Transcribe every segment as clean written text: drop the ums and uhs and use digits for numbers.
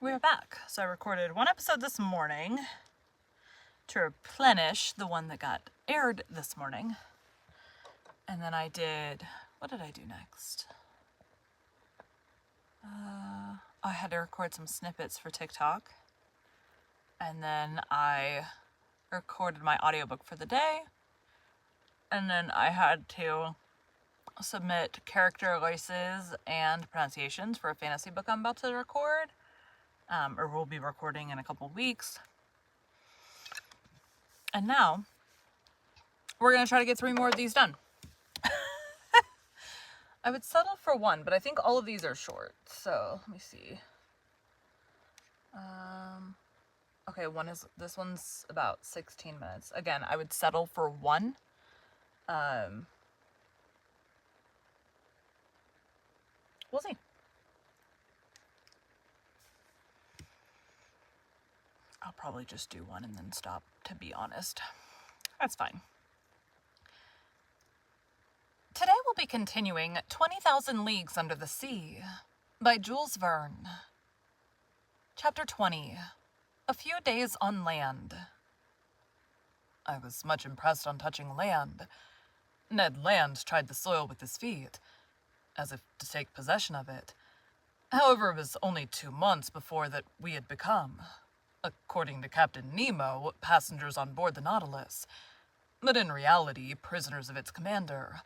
We're back. So I recorded one episode this morning to replenish the one that got aired this morning. And then what did I do next? I had to record some snippets for TikTok. And then I recorded my audiobook for the day. And then I had to submit character voices and pronunciations for a fantasy book I'm about to record. Or we'll be recording in a couple weeks. And now, we're going to try to get 3 more of these done. I would settle for 1, but I think all of these are short. So, let me see. Okay, this one's about 16 minutes. Again, I would settle for 1. We'll see. I'll probably just do 1 and then stop, to be honest. That's fine. Today we'll be continuing 20,000 Leagues Under the Sea by Jules Verne. Chapter 20. A Few Days on Land. I was much impressed on touching land. Ned Land tried the soil with his feet, as if to take possession of it. However, it was only 2 months before that we had become, according to Captain Nemo, passengers on board the Nautilus, but in reality, prisoners of its commander.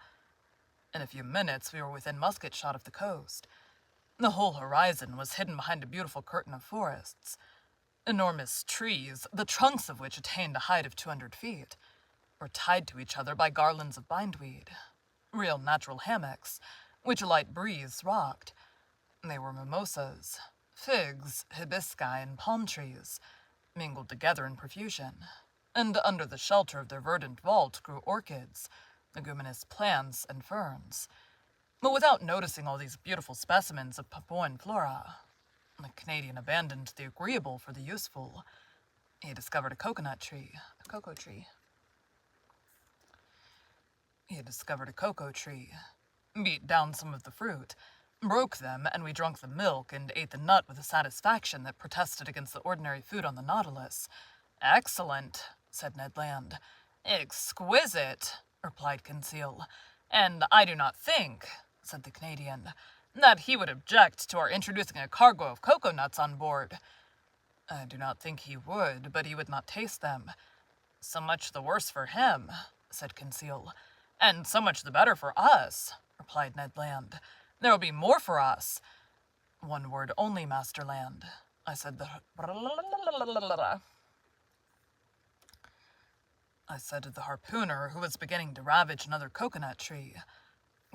In a few minutes, we were within musket shot of the coast. The whole horizon was hidden behind a beautiful curtain of forests. Enormous trees, the trunks of which attained a height of 200 feet, were tied to each other by garlands of bindweed, real natural hammocks, which a light breeze rocked. They were mimosas, figs, hibiscus, and palm trees, mingled together in profusion, and under the shelter of their verdant vault grew orchids, leguminous plants, and ferns. But without noticing all these beautiful specimens of Papuan flora, the Canadian abandoned the agreeable for the useful. He discovered a cocoa tree. He had discovered a cocoa tree, beat down some of the fruit, broke them, and we drank the milk and ate the nut with a satisfaction that protested against the ordinary food on the Nautilus. Excellent, said Ned Land. Exquisite, replied Conseil. And I do not think, said the Canadian, that he would object to our introducing a cargo of cocoa nuts on board. I do not think he would, but he would not taste them. So much the worse for him, said Conseil. And so much the better for us, replied Ned Land. There will be more for us. 1 word only, Master Land, I said to the harpooner, who was beginning to ravage another coconut tree.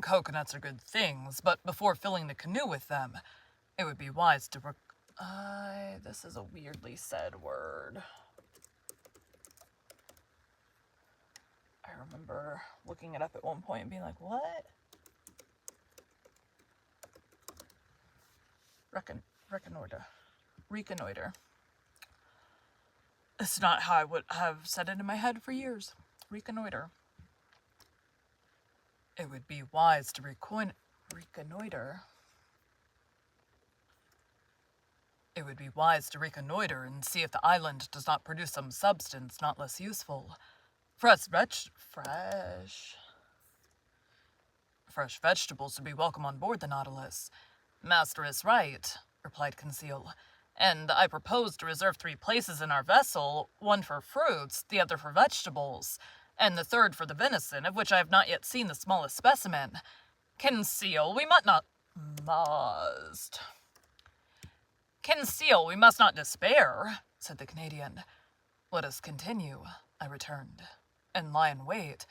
Coconuts are good things, but before filling the canoe with them, it would be wise to this is a weirdly said word. I remember looking it up at one point and being like, what? Reconnoiter. It's not how I would have said it in my head for years. Reconnoiter. It would be wise to reconnoiter. It would be wise to reconnoiter and see if the island does not produce some substance not less useful. Fresh vegetables would be welcome on board the Nautilus. Master is right, replied Conseil. And I propose to reserve 3 places in our vessel, 1 for fruits, the other for vegetables, and the 3rd for the venison, of which I have not yet seen the smallest specimen. Conseil, we must not despair, said the Canadian. Let us continue, I returned, and lie in wait.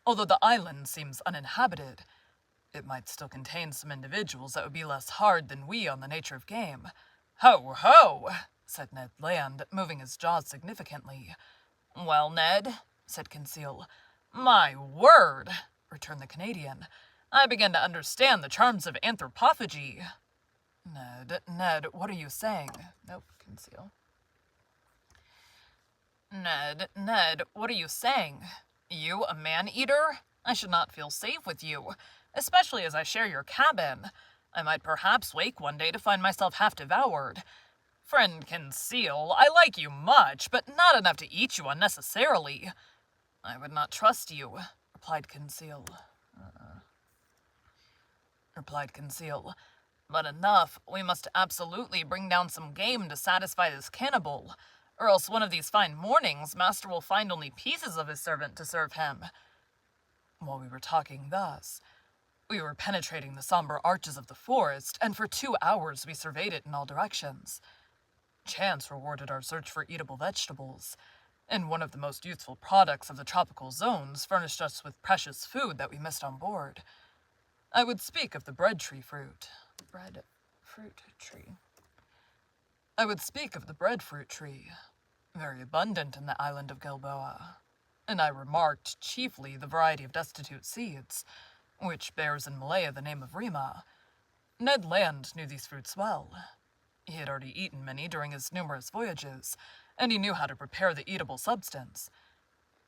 Although the island seems uninhabited, it might still contain some individuals that would be less hard than we on the nature of game. Ho, ho, said Ned Land, moving his jaws significantly. Well, Ned, said Conseil. My word, returned the Canadian. I begin to understand the charms of anthropophagy. Ned, what are you saying? Nope, Conseil. Ned, what are you saying? You, a man-eater? I should not feel safe with you, especially as I share your cabin. I might perhaps wake one day to find myself half devoured. Friend Conseil, I like you much, but not enough to eat you unnecessarily. I would not trust you, replied Conseil. But enough, we must absolutely bring down some game to satisfy this cannibal, or else one of these fine mornings master will find only pieces of his servant to serve him. While we were talking thus, we were penetrating the somber arches of the forest, and for 2 hours we surveyed it in all directions. Chance rewarded our search for eatable vegetables, and one of the most useful products of the tropical zones furnished us with precious food that we missed on board. I would speak of the breadfruit tree, very abundant in the island of Gilboa, and I remarked chiefly the variety of destitute seeds, which bears in Malaya the name of rima. Ned Land knew these fruits well. He had already eaten many during his numerous voyages, and he knew how to prepare the eatable substance.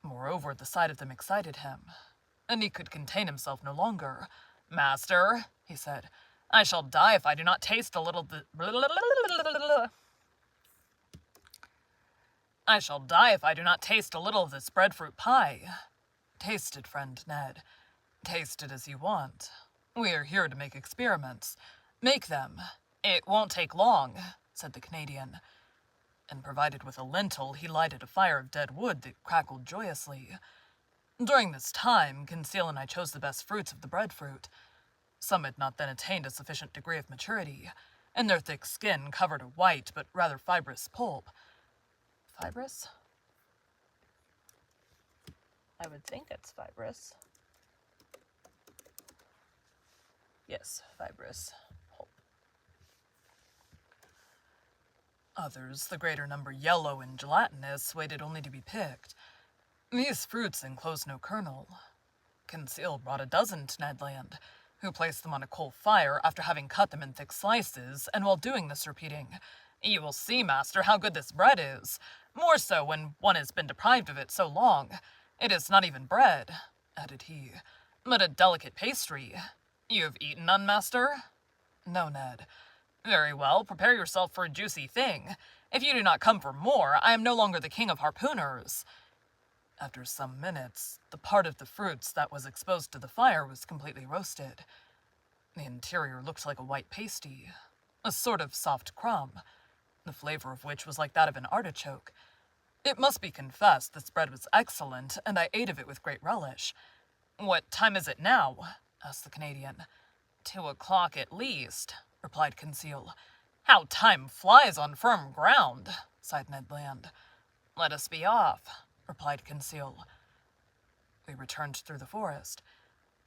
Moreover, the sight of them excited him, and he could contain himself no longer. "Master," he said, "I shall die if I do not taste a little of this breadfruit pie." "Taste it, friend Ned. Taste it as you want. We are here to make experiments. Make them. It won't take long," said the Canadian. And provided with a lintel, he lighted a fire of dead wood that crackled joyously. During this time, Conseil and I chose the best fruits of the breadfruit. Some had not then attained a sufficient degree of maturity, and their thick skin covered a white but rather fibrous pulp. Fibrous? I would think it's fibrous. Yes, fibrous pulp. Others, the greater number yellow and gelatinous, waited only to be picked. These fruits enclosed no kernel. Conseil brought a dozen to Ned Land, who placed them on a coal fire after having cut them in thick slices, and while doing this repeating, "You will see, master, how good this bread is. More so when one has been deprived of it so long. It is not even bread," added he, "but a delicate pastry. You have eaten none, master?" "No, Ned." "Very well, prepare yourself for a juicy thing. If you do not come for more, I am no longer the king of harpooners." After some minutes, the part of the fruits that was exposed to the fire was completely roasted. The interior looked like a white pasty, a sort of soft crumb, the flavor of which was like that of an artichoke. It must be confessed this bread was excellent, and I ate of it with great relish. "What time is it now?" asked the Canadian. 2 o'clock at least," replied Conseil. "How time flies on firm ground," sighed Ned Land. "Let us be off," replied Conseil. We returned through the forest,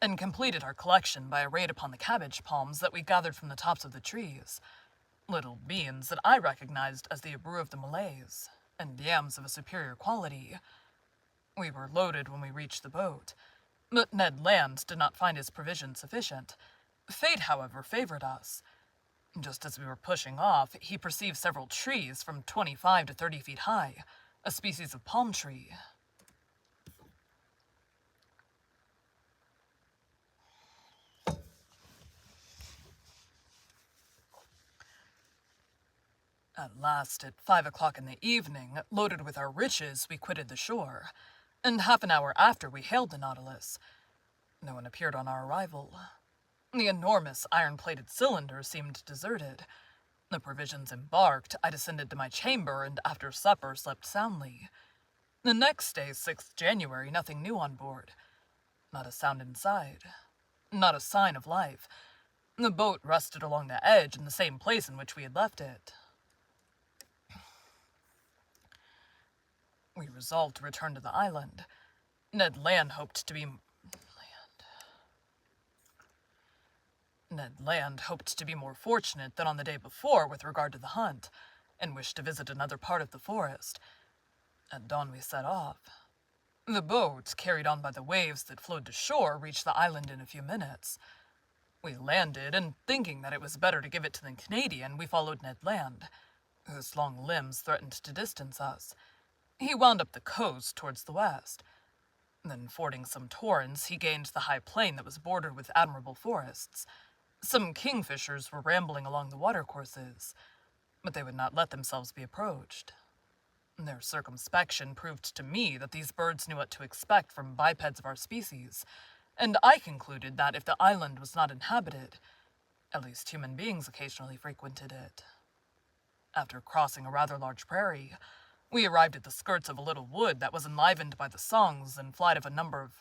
and completed our collection by a raid upon the cabbage palms that we gathered from the tops of the trees, little beans that I recognized as the abrou of the Malays, and yams of a superior quality. We were loaded when we reached the boat, but Ned Land did not find his provisions sufficient. Fate, however, favored us. Just as we were pushing off, he perceived several trees from 25 to 30 feet high, a species of palm tree. At last, at 5 o'clock in the evening, loaded with our riches, we quitted the shore, and half an hour after we hailed the Nautilus. No one appeared on our arrival. The enormous iron-plated cylinder seemed deserted. The provisions embarked, I descended to my chamber, and after supper slept soundly. The next day, 6th January, nothing new on board. Not a sound inside. Not a sign of life. The boat rested along the edge in the same place in which we had left it. We resolved to return to the island. Ned Land hoped to be more fortunate than on the day before with regard to the hunt, and wished to visit another part of the forest. At dawn we set off. The boat, carried on by the waves that flowed to shore, reached the island in a few minutes. We landed, and thinking that it was better to give it to the Canadian, we followed Ned Land, whose long limbs threatened to distance us. He wound up the coast towards the west. Then, fording some torrents, he gained the high plain that was bordered with admirable forests. Some kingfishers were rambling along the watercourses. but they would not let themselves be approached. Their circumspection proved to me that these birds knew what to expect from bipeds of our species, and I concluded that if the island was not inhabited, at least human beings occasionally frequented it. After crossing a rather large prairie, we arrived at the skirts of a little wood that was enlivened by the songs and flight of a number of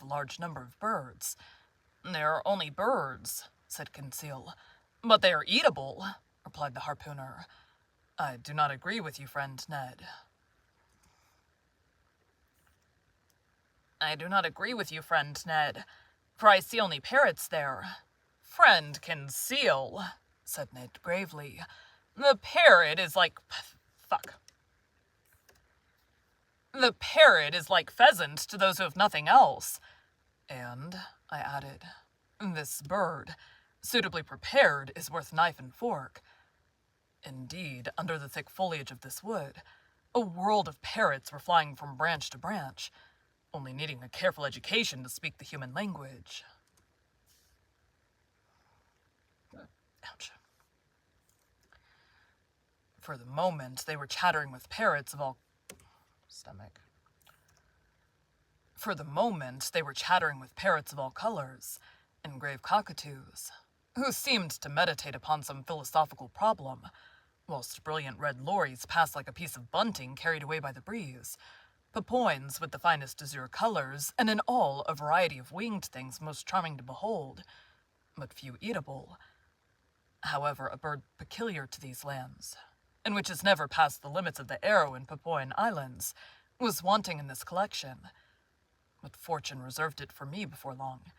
a large number of birds. "They are only birds," said Conseil. "But they are eatable," replied the harpooner. "I do not agree with you, friend Ned." "I do not agree with you, friend Ned, for I see only parrots there." "Friend Conseil," said Ned gravely, "the parrot is like... The parrot is like pheasant to those who have nothing else. And," I added, "this bird, suitably prepared, is worth knife and fork." Indeed, under the thick foliage of this wood, a world of parrots were flying from branch to branch, only needing a careful education to speak the human language. Ouch. For the moment, they were chattering with parrots of all colors, and grave cockatoos, who seemed to meditate upon some philosophical problem, whilst brilliant red lories passed like a piece of bunting carried away by the breeze, papoines with the finest azure colors, and in all a variety of winged things most charming to behold, but few eatable. However, a bird peculiar to these lands, and which has never passed the limits of the Arrow and Papuan Islands, was wanting in this collection, but fortune reserved it for me before long.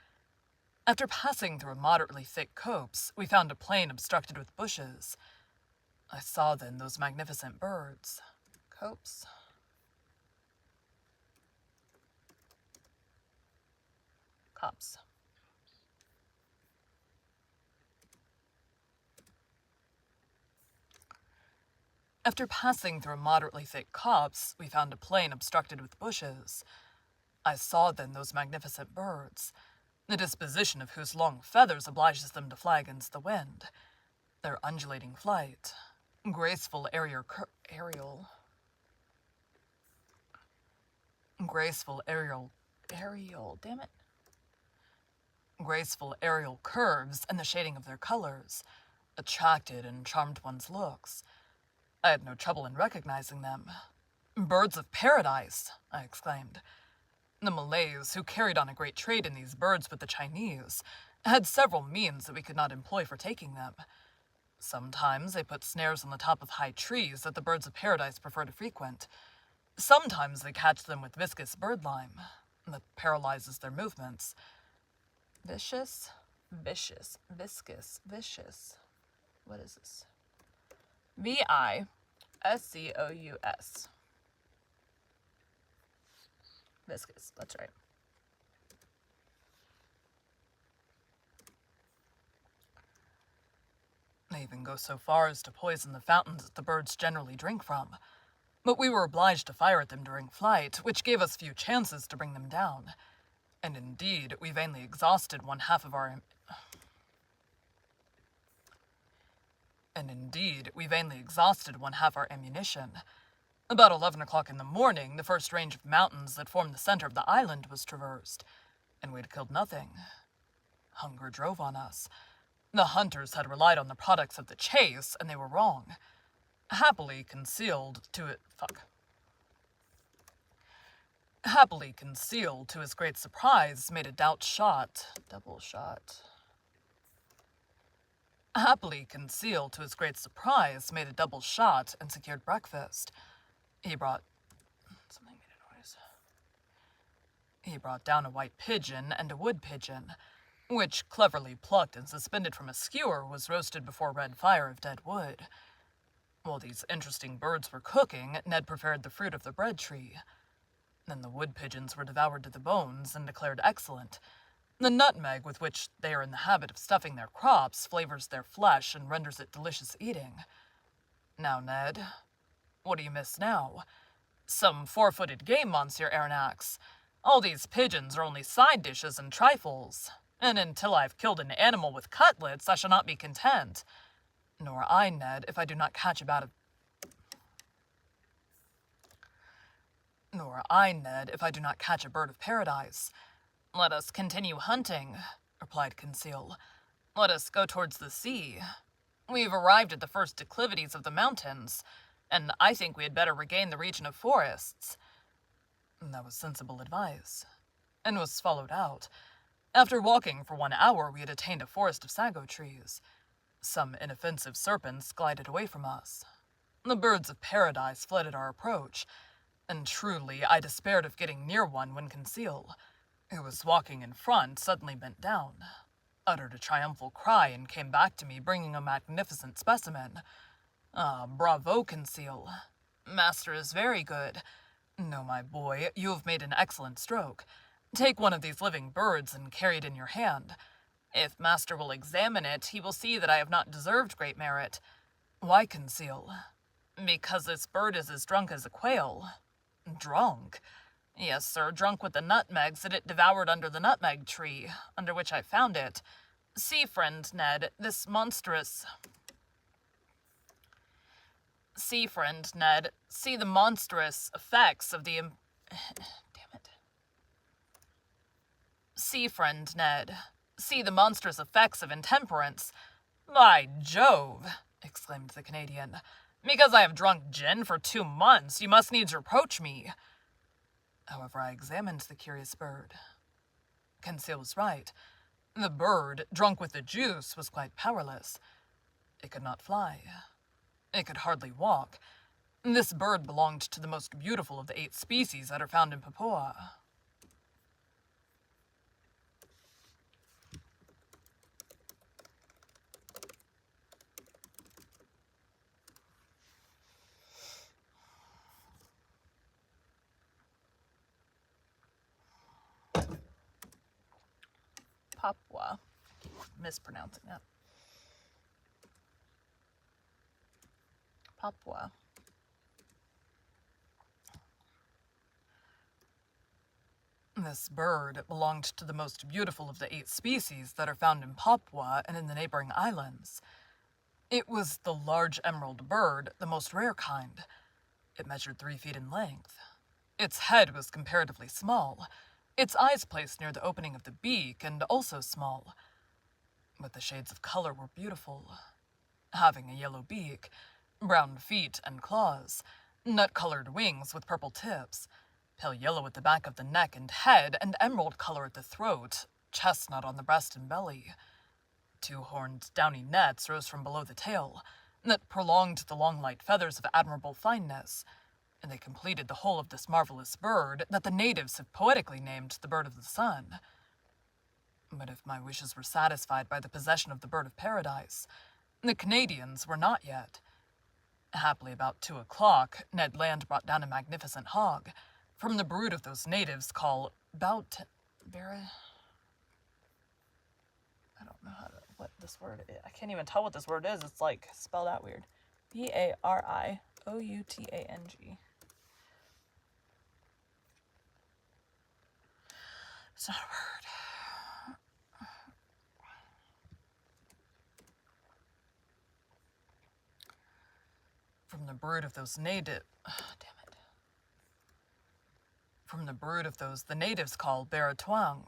After passing through a moderately thick copse, we found a plain obstructed with bushes. I saw then those magnificent birds. Copse. Copse. After passing through a moderately thick copse, we found a plain obstructed with bushes. I saw then those magnificent birds, the disposition of whose long feathers obliges them to fly against the wind, their undulating flight, graceful aerial curves and the shading of their colors, attracted and charmed one's looks. I had no trouble in recognizing them. "Birds of paradise!" I exclaimed. The Malays, who carried on a great trade in these birds with the Chinese, had several means that we could not employ for taking them. Sometimes they put snares on the top of high trees that the birds of paradise prefer to frequent. Sometimes they catch them with viscous birdlime that paralyzes their movements. Viscous. What is this? VISCOUS. Viscous, that's right. They even go so far as to poison the fountains that the birds generally drink from. But we were obliged to fire at them during flight, which gave us few chances to bring them down. And indeed, we vainly exhausted one half of our ammunition. About 11 o'clock in the morning, the first range of mountains that formed the center of the island was traversed, and we had killed nothing. Hunger drove on us. The hunters had relied on the products of the chase, and they were wrong. Happily concealed to his great surprise, made a double shot, and secured breakfast. He brought down a white pigeon and a wood pigeon, which, cleverly plucked and suspended from a skewer, was roasted before a red fire of dead wood. While these interesting birds were cooking, Ned prepared the fruit of the bread tree. Then the wood pigeons were devoured to the bones and declared excellent. The nutmeg with which they are in the habit of stuffing their crops flavors their flesh and renders it delicious eating. Now, Ned, what do you miss now? Some four-footed game, Monsieur Aronnax. All these pigeons are only side dishes and trifles, and until I've killed an animal with cutlets, I shall not be content. Nor I, Ned, if I do not catch a bird of paradise. Let us continue hunting, replied Conseil. Let us go towards the sea. We've arrived at the first declivities of the mountains, and I think we had better regain the region of forests. That was sensible advice, and was followed out. After walking for 1 hour, we had attained a forest of sago trees. Some inoffensive serpents glided away from us. The birds of paradise fled at our approach, and truly I despaired of getting near one when Conseil, who was walking in front, suddenly bent down, uttered a triumphal cry, and came back to me bringing a magnificent specimen. Ah, bravo, Conseil. Master is very good. No, my boy, you have made an excellent stroke. Take one of these living birds and carry it in your hand. If master will examine it, he will see that I have not deserved great merit. Why, Conseil? Because this bird is as drunk as a quail. Drunk? Yes, sir, drunk with the nutmegs that it devoured under the nutmeg tree, under which I found it. See, friend Ned, see the monstrous effects of the See, friend Ned, see the monstrous effects of intemperance. By Jove, exclaimed the Canadian, because I have drunk gin for 2 months, you must needs reproach me. However, I examined the curious bird. Conseil was right. The bird, drunk with the juice, was quite powerless. It could not fly. It could hardly walk. This bird belonged to the most beautiful of the 8 species that are found in Papua. Papua. I keep mispronouncing that. Papua. This bird belonged to the most beautiful of the 8 species that are found in Papua and in the neighboring islands. It was the large emerald bird, the most rare kind. It measured 3 feet in length. Its head was comparatively small, its eyes placed near the opening of the beak and also small. But the shades of color were beautiful. Having a yellow beak, brown feet and claws, nut-colored wings with purple tips, pale yellow at the back of the neck and head, and emerald color at the throat, chestnut on the breast and belly. 2 horned, downy nets rose from below the tail, that prolonged the long light feathers of admirable fineness, and they completed the whole of this marvelous bird that the natives have poetically named the bird of the sun. But if my wishes were satisfied by the possession of the bird of paradise, the Canadians were not yet. Happily, about 2 o'clock, Ned Land brought down a magnificent hog, from the brood of those natives called I don't know what this word is. I can't even tell what this word is. It's like spelled out weird. Bariouting. It's not a word. From the brood of those From the brood of those the natives call Baratuang.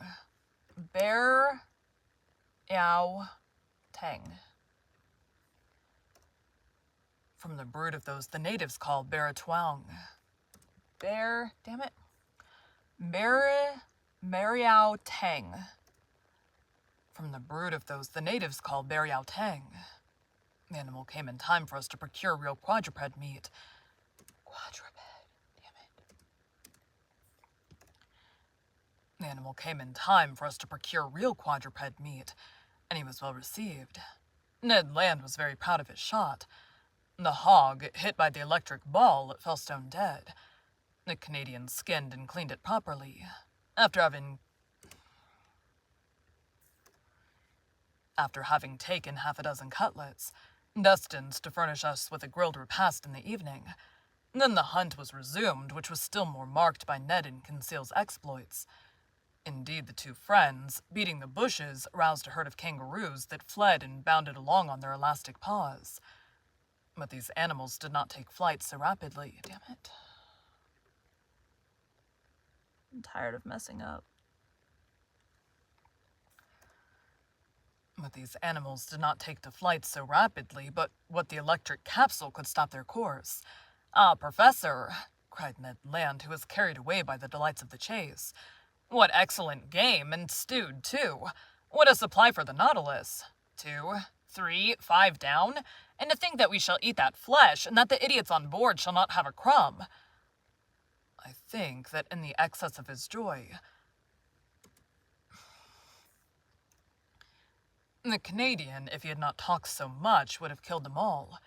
From the brood of those the natives call Baratuang. Mariao Tang. From the brood of those the natives call Bariao Tang. The animal came in time for us to procure real quadruped meat. The animal came in time for us to procure real quadruped meat, and he was well received. Ned Land was very proud of his shot. The hog, hit by the electric ball, fell stone dead. The Canadian skinned and cleaned it properly. After having taken half a dozen cutlets, destined to furnish us with a grilled repast in the evening, Then the hunt was resumed, which was still more marked by Ned and Conseil's exploits. Indeed, the two friends, beating the bushes, roused a herd of kangaroos that fled and bounded along on their elastic paws. But these animals did not take flight so rapidly. Damn it. I'm tired of messing up. But these animals did not take to flight so rapidly, but what the electric capsule could stop their course. "Ah, Professor," cried Ned Land, who was carried away by the delights of the chase. "What excellent game, and stewed, too. What a supply for the Nautilus. 2, 3, 5 down, and to think that we shall eat that flesh, and that the idiots on board shall not have a crumb." I think that in the excess of his joy, the Canadian, if he had not talked so much, would have killed them all.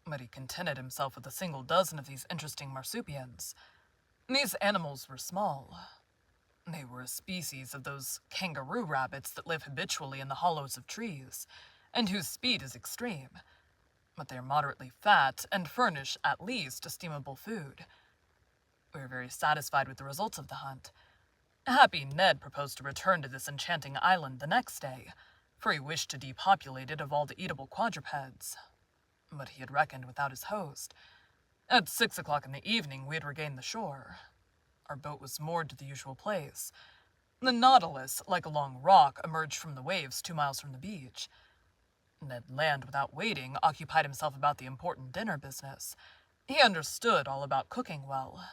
But he contented himself with a single dozen of these interesting marsupials. These animals were small. They were a species of those kangaroo rabbits that live habitually in the hollows of trees, and whose speed is extreme. But they are moderately fat, and furnish, at least, estimable food. We were very satisfied with the results of the hunt. Happy Ned proposed to return to this enchanting island the next day, for he wished to depopulate it of all the eatable quadrupeds. But he had reckoned without his host. At 6 o'clock in the evening, we had regained the shore. Our boat was moored to the usual place. The Nautilus, like a long rock, emerged from the waves 2 miles from the beach. Ned Land, without waiting, occupied himself about the important dinner business. He understood all about cooking well.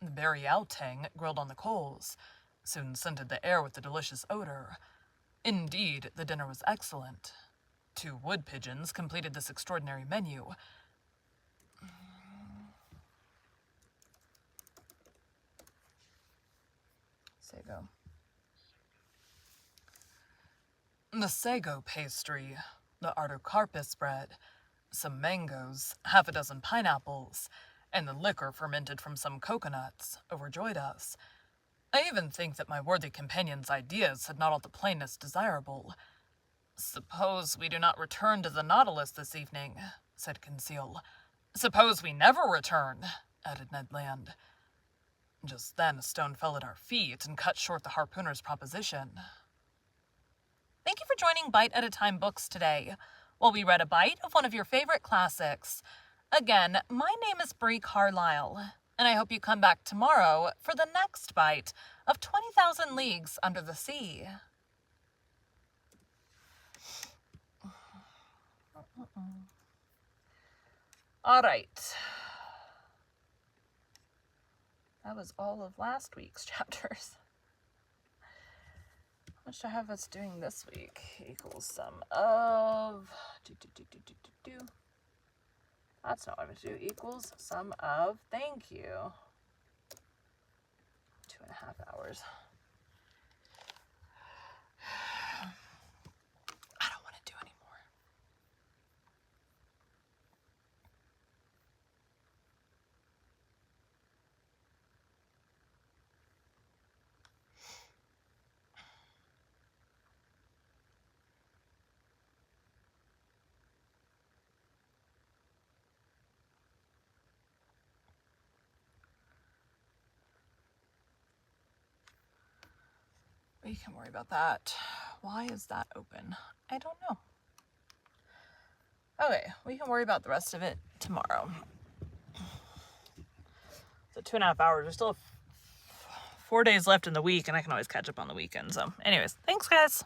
The berry tang, grilled on the coals, soon scented the air with a delicious odor. Indeed, the dinner was excellent. 2 wood pigeons completed this extraordinary menu. Sago. The sago pastry, the artocarpus bread, some mangoes, half a dozen pineapples, and the liquor fermented from some coconuts overjoyed us. I even think that my worthy companion's ideas had not all the plainness desirable. "Suppose we do not return to the Nautilus this evening," said Conseil. "Suppose we never return," added Ned Land. Just then a stone fell at our feet and cut short the harpooner's proposition. Thank you for joining Bite at a Time Books today, while we read a bite of one of your favorite classics. Again, my name is Bree Carlile, and I hope you come back tomorrow for the next bite of 20,000 Leagues Under the Sea. All right. That was all of last week's chapters. How much do I have us doing this week? Equals sum of... That's not what I'm going to do. Equals sum of... Thank you. 2.5 hours. I don't want to do any more. We can worry about that. Why is that open? I don't know. Okay, we can worry about the rest of it tomorrow. So 2.5 hours. There's still 4 days left in the week, and I can always catch up on the weekend. So anyways, thanks, guys.